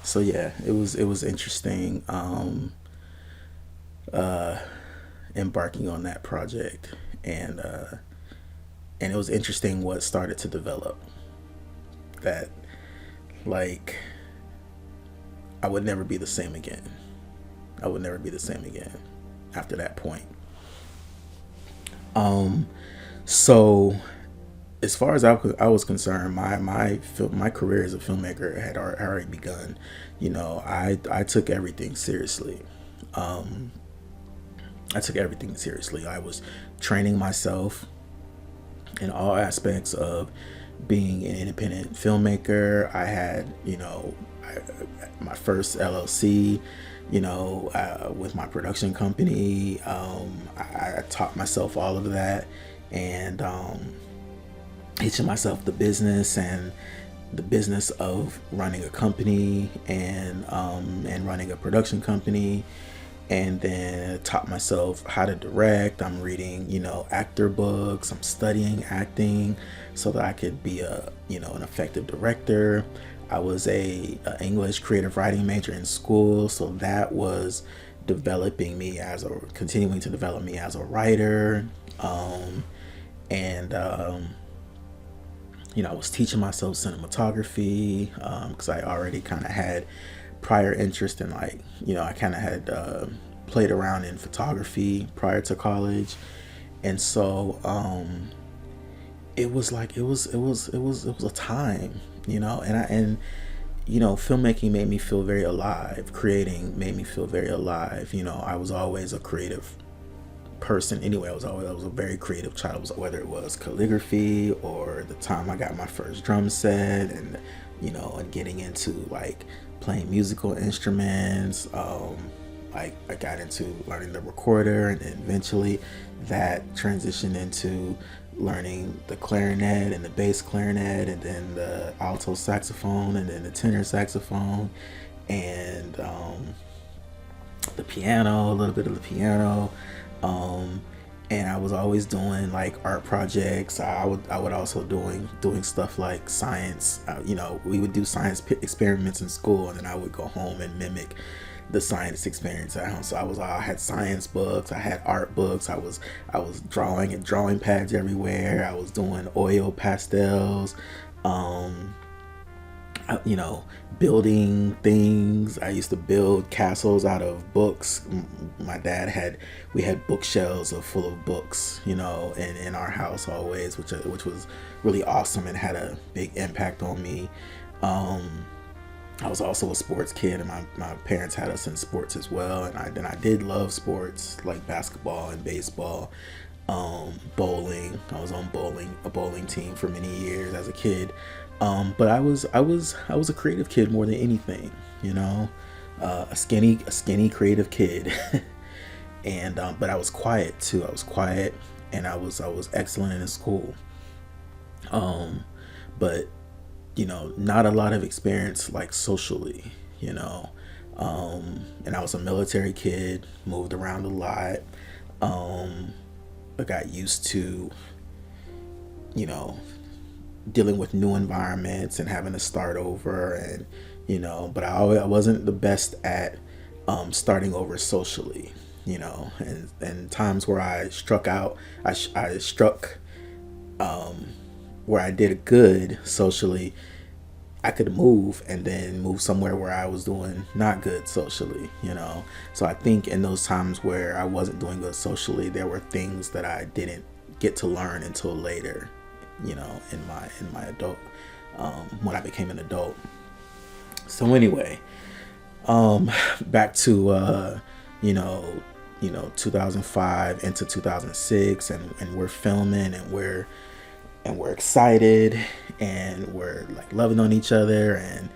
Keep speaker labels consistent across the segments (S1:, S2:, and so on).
S1: So yeah, it was interesting, uh, embarking on that project, and and it was interesting what started to develop. That, like, I would never be the same again. I would never be the same again after that point. Um, so as far as I was concerned, my career as a filmmaker had already begun. I took everything seriously. Um, I took everything seriously. I was training myself in all aspects of being an independent filmmaker. I had, my first LLC, with my production company. I taught myself all of that, and teaching myself the business of running a company, and running a production company, and then taught myself how to direct. I'm reading, actor books. I'm studying acting so that I could be an effective director. I was a English creative writing major in school, so that was continuing to develop me as a writer. And I was teaching myself cinematography, because I already kind of had prior interest in, like, I kind of had played around in photography prior to college, and so it was a time, filmmaking made me feel very alive. Creating made me feel very alive. I was always a creative person anyway. I was a very creative child, whether it was calligraphy or the time I got my first drum set, and getting into, like, playing musical instruments. Like, I got into learning the recorder, and then eventually that transitioned into learning the clarinet and the bass clarinet, and then the alto saxophone, and then the tenor saxophone, and the piano, a little bit of the piano. Um, and I was always doing, like, art projects. I would also doing stuff like science. We would do science experiments in school, and then I would go home and mimic the science experience at home. So I had science books, I had art books. I was drawing and drawing pads everywhere. I was doing oil pastels. Um, Building things. I used to build castles out of books. My dad had We had bookshelves full of books, in our house always, which was really awesome and had a big impact on me. Um, I was also a sports kid, and my parents had us in sports as well. And I did love sports like basketball and baseball, bowling. I was on a bowling team for many years as a kid. But I was a creative kid more than anything, a skinny creative kid, and but I was quiet too. I was quiet, and I was excellent in school. Um, but not a lot of experience, like, socially, you know. And I was a military kid, moved around a lot. Um, I got used to, you know, dealing with new environments and having to start over, and but I wasn't the best at starting over socially, and times where I struck out, I struck, um, where I did good socially. I could move and then move somewhere where I was doing not good socially. So I think in those times where I wasn't doing good socially, there were things that I didn't get to learn until later, in my adult, when I became an adult. So anyway, um, back to, you know, 2005 into 2006, and we're filming, and we're excited, and we're, like, loving on each other, and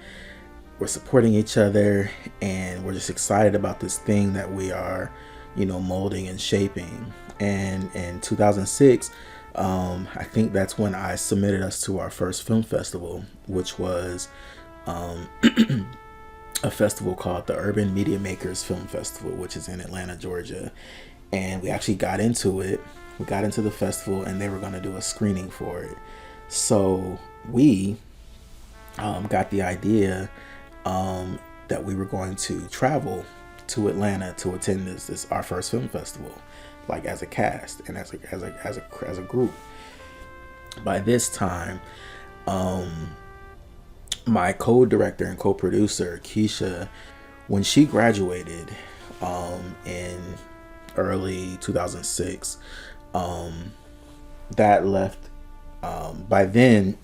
S1: we're supporting each other, and we're just excited about this thing that we are, molding and shaping. And in 2006, I think that's when I submitted us to our first film festival, which was, um, a festival called the Urban Media Makers Film Festival, which is in Atlanta, Georgia. And we actually got into it. We got into the festival, and they were going to do a screening for it. So we, got the idea, um, that we were going to travel to Atlanta to attend this our first film festival, like as a cast and as a group. By this time, my co-director and co-producer Keisha, when she graduated in early 2006, that left. By then,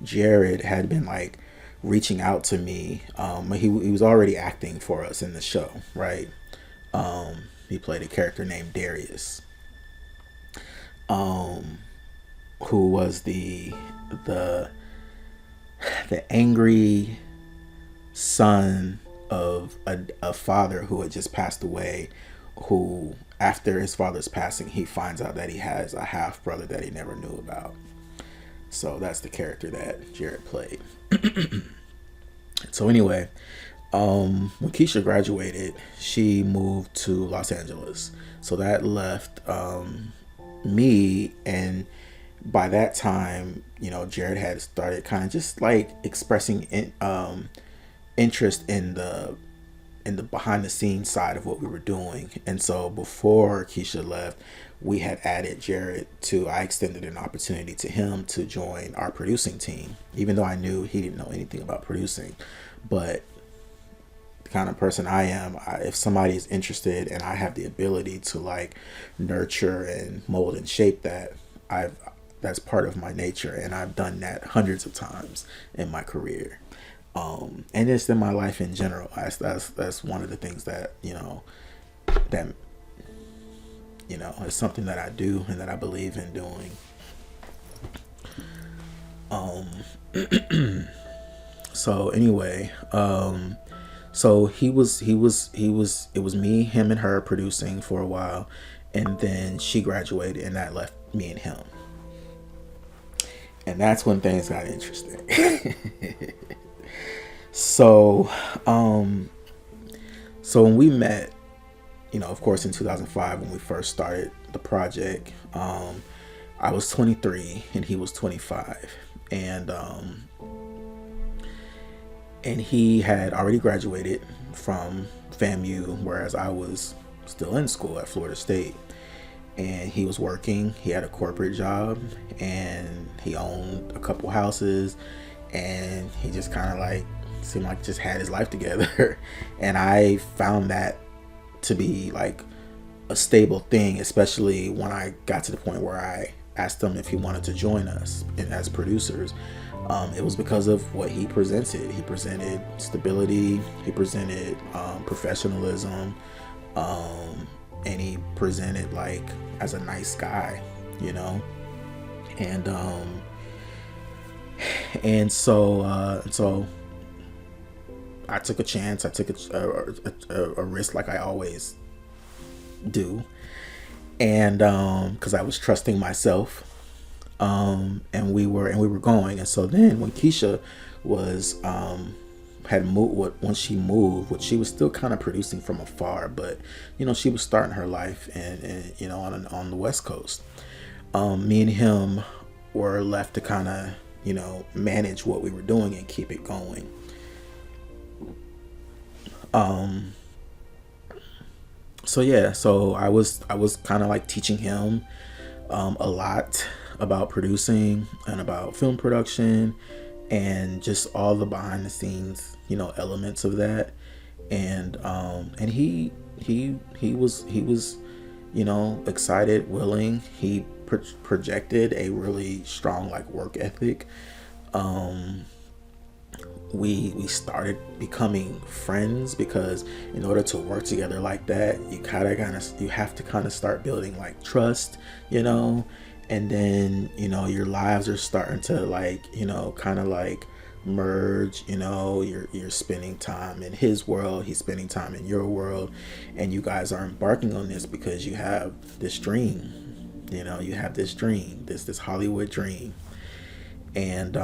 S1: Jared had been like reaching out to me. He was already acting for us in the show, right? He played a character named Darius, who was the angry son of a father who had just passed away, who after his father's passing he finds out that he has a half brother that he never knew about. So that's the character that Jared played. So anyway, when Keisha graduated, she moved to Los Angeles, so that left me. And by that time, Jared had started kind of just like expressing interest in the behind the scenes side of what we were doing. And so before Keisha left, we had added Jared to, I extended an opportunity to him to join our producing team, even though I knew he didn't know anything about producing. But the kind of person I am, if somebody is interested and I have the ability to like nurture and mold and shape that, that's part of my nature, and I've done that hundreds of times in my career. And just in my life in general. That's one of the things that it's something that I do and that I believe in doing. So anyway, so it was me, him, and her producing for a while, and then she graduated, and that left me and him. And that's when things got interesting. So when we met, of course, in 2005, when we first started the project, I was 23 and he was 25, and he had already graduated from FAMU, whereas I was still in school at Florida State. And he was working. He had a corporate job, and he owned a couple houses, and he just kind of like seemed like just had his life together. And I found that to be like a stable thing, especially when I got to the point where I asked him if he wanted to join us as producers. It was because of what he presented. He presented stability, he presented professionalism, and he presented like as a nice guy, and so I took a chance. I took a risk, like I always do, and because I was trusting myself, and we were going. And so then when Keisha was had moved, once she moved, which she was still kind of producing from afar, but she was starting her life and on the West Coast. Me and him were left to kind of manage what we were doing and keep it going. So I was kind of like teaching him a lot about producing and about film production and just all the behind the scenes elements of that. And he was excited, willing. He projected a really strong like work ethic. We started becoming friends, because in order to work together like that, you have to kind of start building like trust, and then your lives are starting to like kind of like merge. You're spending time in his world, he's spending time in your world, and you guys are embarking on this because you have this dream. You have this dream, this Hollywood dream, and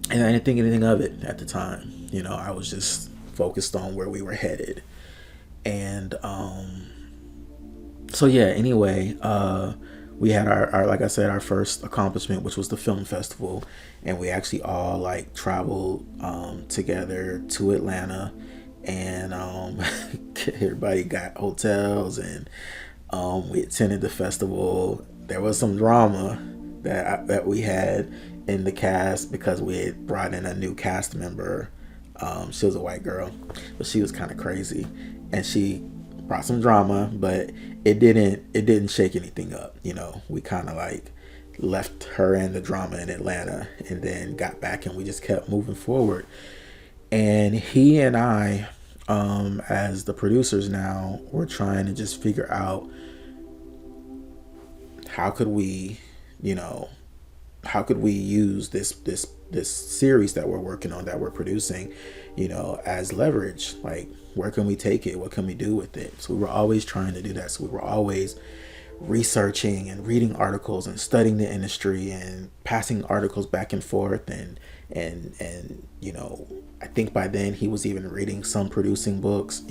S1: I didn't think anything of it at the time. I was just focused on where we were headed. And anyway, we had our like I said, our first accomplishment, which was the film festival, and we actually all like traveled together to Atlanta, and everybody got hotels, and we attended the festival. There was some drama that we had in the cast because we had brought in a new cast member. She was a white girl, but she was kind of crazy, and she brought some drama, but it didn't shake anything up. We kind of like left her and the drama in Atlanta, and then got back, and we just kept moving forward. And he and I, as the producers now, we're trying to just figure out how could we, use this series that we're working on, that we're producing, as leverage. Like, where can we take it? What can we do with it? So we were always trying to do that. So we were always researching and reading articles and studying the industry and passing articles back and forth, and I think by then he was even reading some producing books,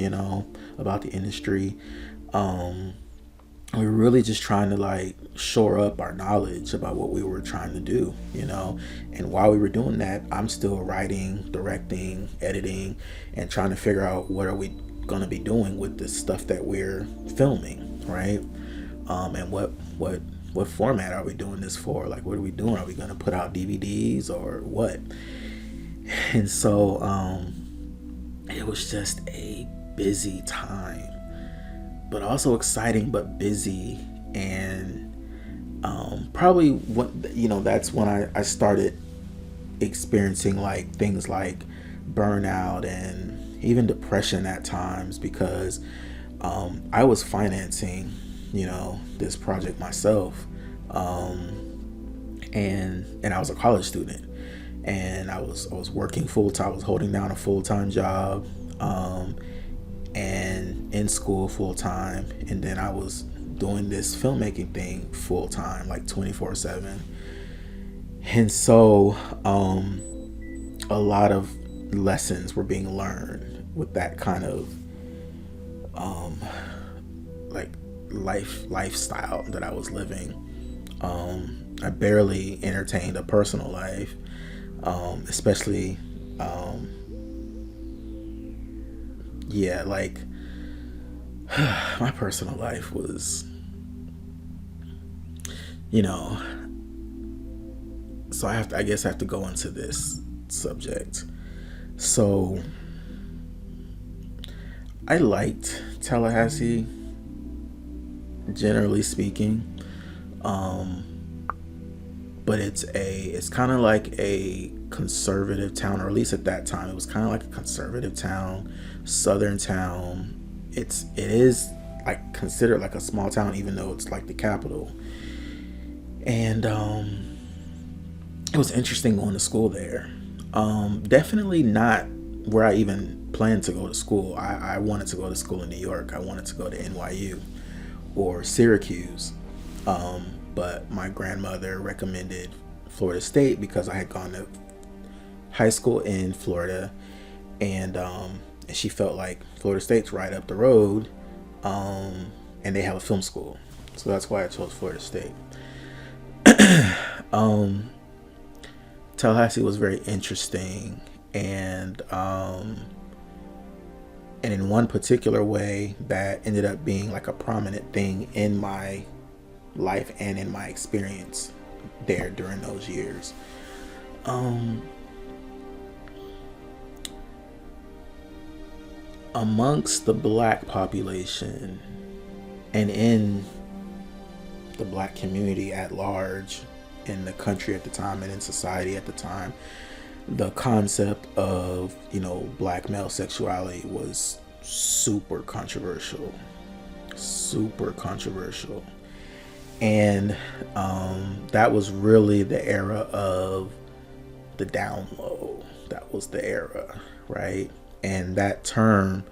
S1: about the industry. We were really just trying to like shore up our knowledge about what we were trying to do, and while we were doing that, I'm still writing, directing, editing, and trying to figure out what are we going to be doing with this stuff that we're filming, right? And what format are we doing this for? Like, what are we doing? Are we going to put out DVDs or what? And so it was just a busy time, but also exciting, but busy. And probably that's when I started experiencing like things like burnout and even depression at times, because I was financing this project myself, and I was a college student, and I was working full time. I was holding down a full-time job, and in school full time, and then I was doing this filmmaking thing full time, like 24/7. And so a lot of lessons were being learned with that kind of like lifestyle that I was living. I barely entertained a personal life, especially like my personal life was, so I guess I have to go into this subject. So I liked Tallahassee, generally speaking, but it's kind of like a conservative town, or at least at that time it was kind of like a conservative town, southern town. It is like considered like a small town, even though it's like the capital. And it was interesting going to school there. Definitely not where I even planned to go to school. I wanted to go to school in New York. I wanted to go to NYU or Syracuse, but my grandmother recommended Florida State because I had gone to high school in Florida, and she felt like Florida State's right up the road, and they have a film school, so that's why I chose Florida State. Tallahassee was very interesting, and in one particular way that ended up being like a prominent thing in my life and in my experience there during those years. Amongst the black population and in the black community at large, in the country at the time and in society at the time, the concept of black male sexuality was super controversial, and that was really the era of the down low. That was the era, right? And that term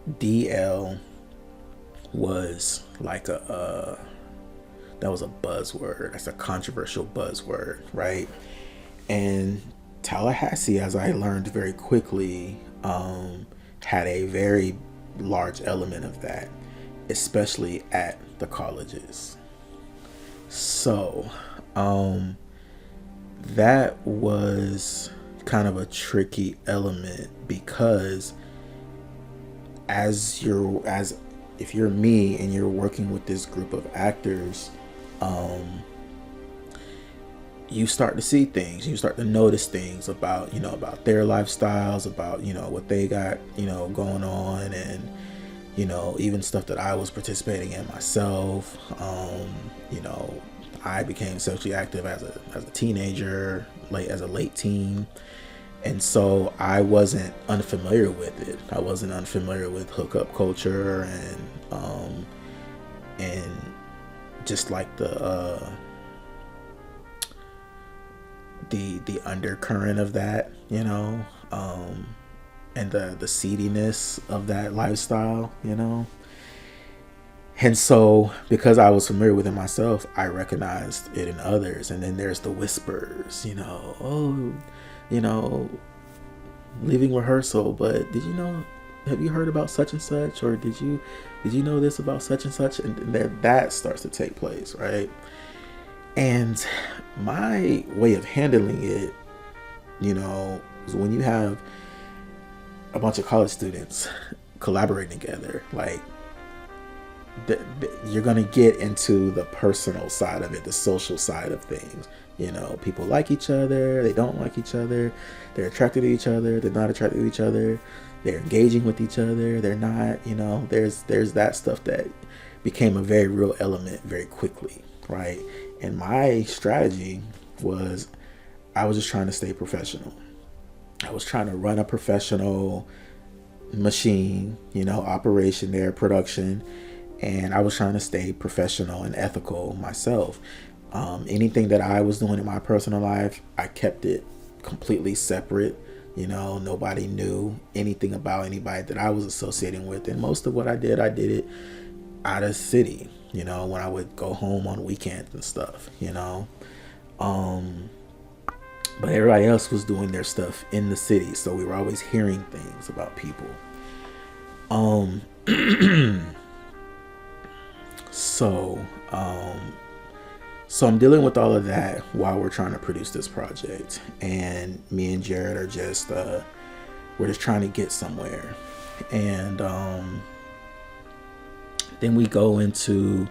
S1: DL was like that was a buzzword. That's a controversial buzzword, right? And Tallahassee, as I learned very quickly, had a very large element of that, especially at the colleges. So, um, that was kind of a tricky element because as if you're me and you're working with this group of actors, um, you start to see things, you start to notice things about, about their lifestyles, about, what they got, going on, and, even stuff that I was participating in myself. You know, I became sexually active as a teenager, as a late teen. And so I wasn't unfamiliar with it. I wasn't unfamiliar with hookup culture and just like the undercurrent of that, and the seediness of that lifestyle. And so because I was familiar with it myself, I recognized it in others. And then there's the whispers, oh, you know, leaving rehearsal, but have you heard about such and such, or did you know this about such and such? And that starts to take place, right? And my way of handling it, is when you have a bunch of college students collaborating together, like you're going to get into the personal side of it, the social side of things. People like each other, they don't like each other, they're attracted to each other, they're not attracted to each other, they're engaging with each other, they're not, there's that stuff that became a very real element very quickly, right? And my strategy was, I was just trying to stay professional. I was trying to run a professional machine, operation there, production, and I was trying to stay professional and ethical myself. Anything that I was doing in my personal life, I kept it completely separate. Nobody knew anything about anybody that I was associating with. And most of what I did it out of city, when I would go home on weekends and stuff, But everybody else was doing their stuff in the city. So we were always hearing things about people. So I'm dealing with all of that while we're trying to produce this project, and me and Jared are just we're just trying to get somewhere. And then we go into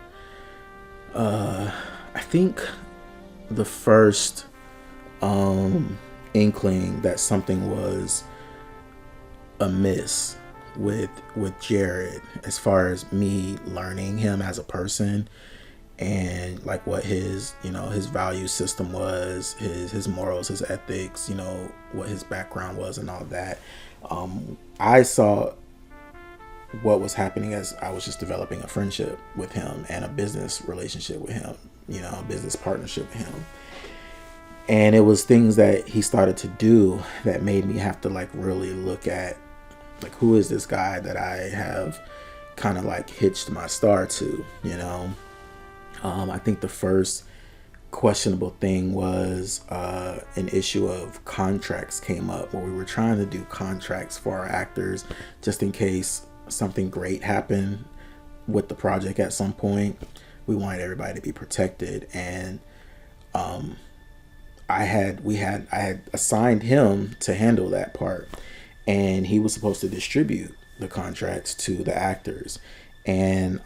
S1: I think the first inkling that something was amiss with Jared, as far as me learning him as a person, and like what his value system was, his morals, his ethics, what his background was and all that. I saw what was happening as I was just developing a friendship with him and a business relationship with him, a business partnership with him. And it was things that he started to do that made me have to like really look at, like, who is this guy that I have kind of like hitched my star to, I think the first questionable thing was an issue of contracts came up, where we were trying to do contracts for our actors just in case something great happened with the project at some point. We wanted everybody to be protected, and I had assigned him to handle that part, and he was supposed to distribute the contracts to the actors, and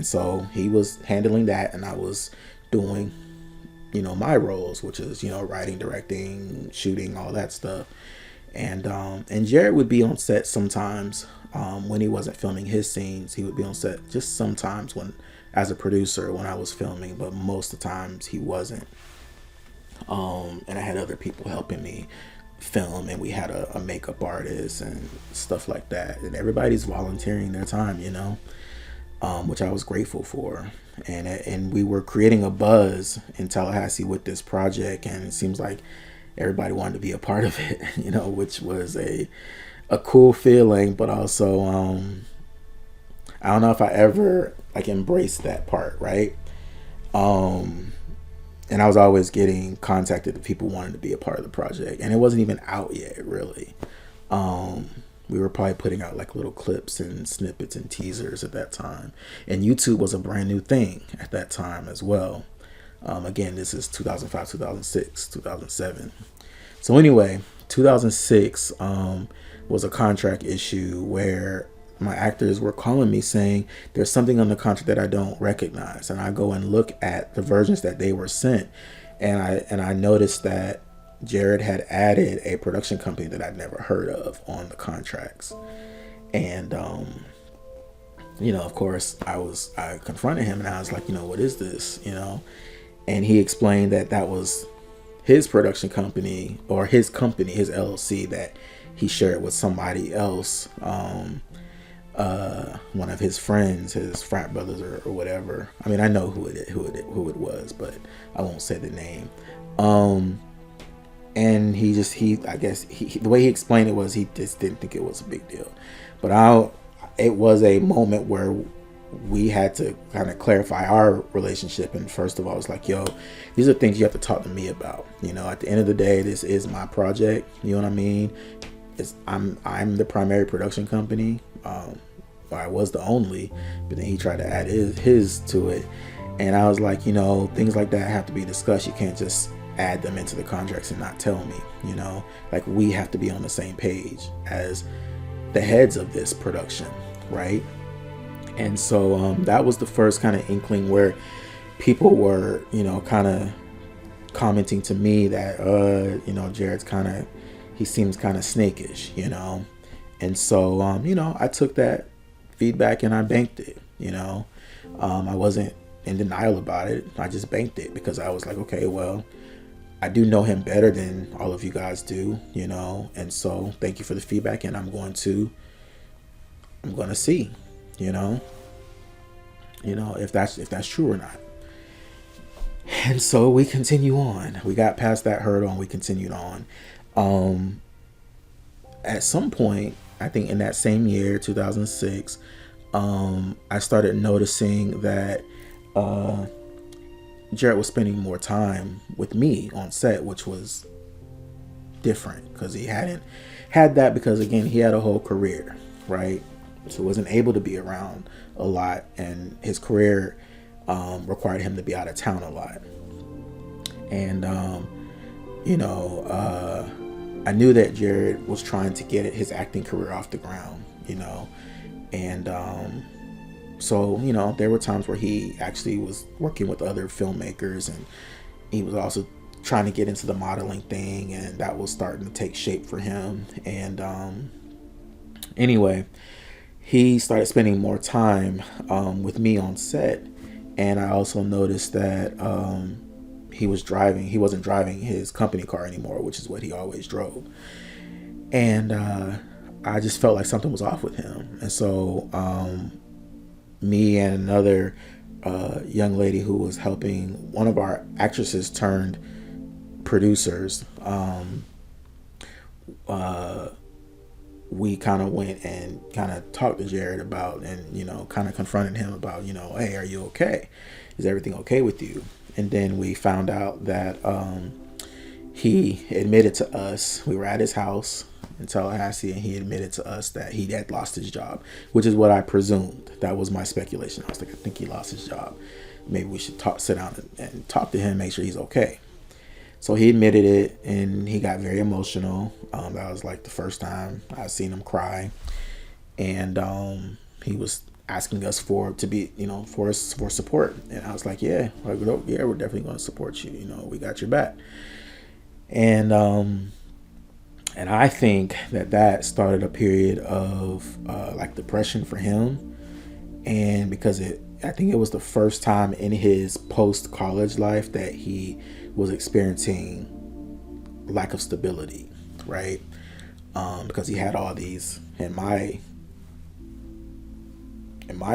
S1: so he was handling that, and I was doing my roles, which is writing, directing, shooting, all that stuff. And Jared would be on set sometimes when he wasn't filming his scenes. He would be on set just sometimes when, as a producer, when I was filming, but most of the times he wasn't. And I had other people helping me film, and we had a makeup artist and stuff like that, and everybody's volunteering their time, which I was grateful for. And we were creating a buzz in Tallahassee with this project, and it seems like everybody wanted to be a part of it, which was a cool feeling, but also I don't know if I ever like embraced that part, right? And I was always getting contacted to people wanting to be a part of the project, and it wasn't even out yet, really. We were probably putting out like little clips and snippets and teasers at that time. And YouTube was a brand new thing at that time as well. Again, this is 2005, 2006, 2007. So anyway, 2006 was a contract issue where my actors were calling me saying there's something on the contract that I don't recognize. And I go and look at the versions that they were sent. And I noticed that Jared had added a production company that I'd never heard of on the contracts. And, of course, I confronted him and I was like, what is this, And he explained that was his production company, or his company, his LLC, that he shared with somebody else, one of his friends, his frat brothers or whatever. I mean, I know who it was, but I won't say the name. And I guess the way he explained it was he just didn't think it was a big deal. But it was a moment where we had to kind of clarify our relationship. And first of all, it's like, these are things you have to talk to me about. At the end of the day, this is my project. You know what I mean? I'm the primary production company. I was the only, but then he tried to add his to it. And I was like, things like that have to be discussed. You can't just add them into the contracts and not tell me, like we have to be on the same page as the heads of this production, right? And so that was the first kind of inkling where people were, kind of commenting to me that, Jared's he seems kind of snakish, And so, I took that feedback and I banked it, I wasn't in denial about it. I just banked it because I was like, okay, well, I do know him better than all of you guys do, And so thank you for the feedback. And I'm going to see, if that's true or not. And so we continue on. We got past that hurdle and we continued on. At some point, I think in that same year, 2006, I started noticing that Jared was spending more time with me on set, which was different because he hadn't had that because, again, he had a whole career, right? So wasn't able to be around a lot, and his career required him to be out of town a lot. And I knew that Jared was trying to get his acting career off the ground, and so there were times where he actually was working with other filmmakers, and he was also trying to get into the modeling thing, and that was starting to take shape for him. And anyway, he started spending more time with me on set, and I also noticed that he wasn't driving his company car anymore, which is what he always drove. And I just felt like something was off with him. And so me and another young lady who was helping, one of our actresses turned producers, we kind of went and kind of talked to Jared about, and kind of confronted him about, hey, are you okay? Is everything okay with you? And then we found out that he admitted to us, we were at his house in Tallahassee, and he admitted to us that he had lost his job, which is what I presumed. That was my speculation. I was like, I think he lost his job. Maybe we should sit down and talk to him, make sure he's okay. So he admitted it, and he got very emotional. That was like the first time I've seen him cry. And he was asking us for support. And I was like, yeah, we're definitely going to support you. We got your back. And I think that started a period of like depression for him. And because I think it was the first time in his post-college life that he was experiencing lack of stability, right? Because he had all these, in my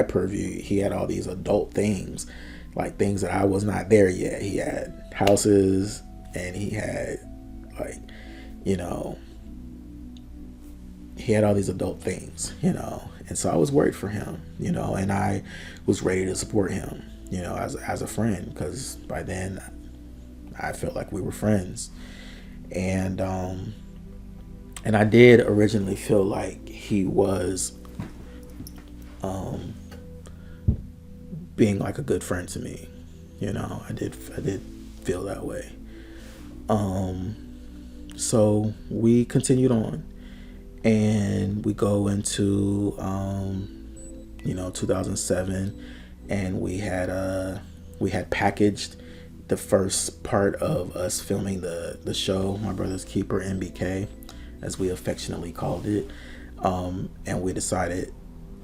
S1: purview, he had all these adult things, like things that I was not there yet. He had houses, and he had he had all these adult things, and so I was worried for him, and I was ready to support him, as a friend, because by then I felt like we were friends. And And I did originally feel like he was being like a good friend to me. I did feel that way. So we continued on, and we go into 2007, and we had packaged the first part of us filming the show, My Brother's Keeper, MBK, as we affectionately called it. And we decided,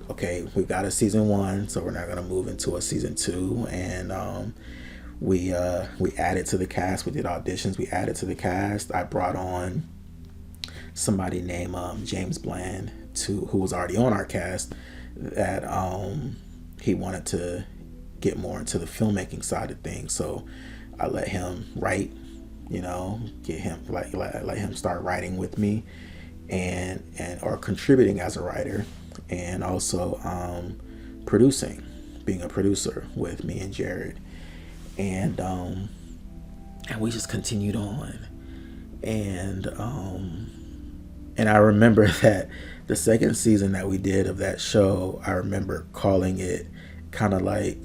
S1: okay, we got a season 1, so we're not gonna move into a season 2. And we added to the cast. We did auditions. We added to the cast. I brought on somebody named James Bland, who was already on our cast, that he wanted to get more into the filmmaking side of things. So I let him write, get him let him start writing with me, and or contributing as a writer, and also being a producer with me and Jared. And we just continued on. And I remember that the second season that we did of that show, I remember calling it kind of like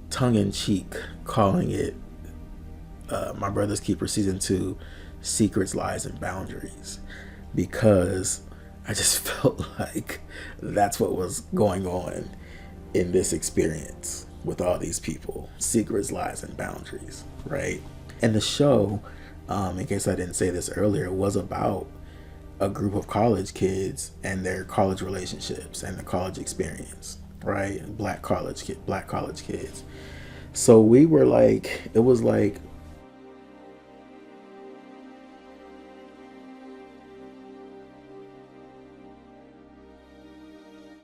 S1: tongue-in-cheek, calling it My Brother's Keeper Season 2, Secrets, Lies, and Boundaries, because I just felt like that's what was going on in this experience with all these people. Secrets, lies, and boundaries, right? And the show, in case I didn't say this earlier, was about a group of college kids and their college relationships and the college experience, right? Black college kids. So we were like, it was like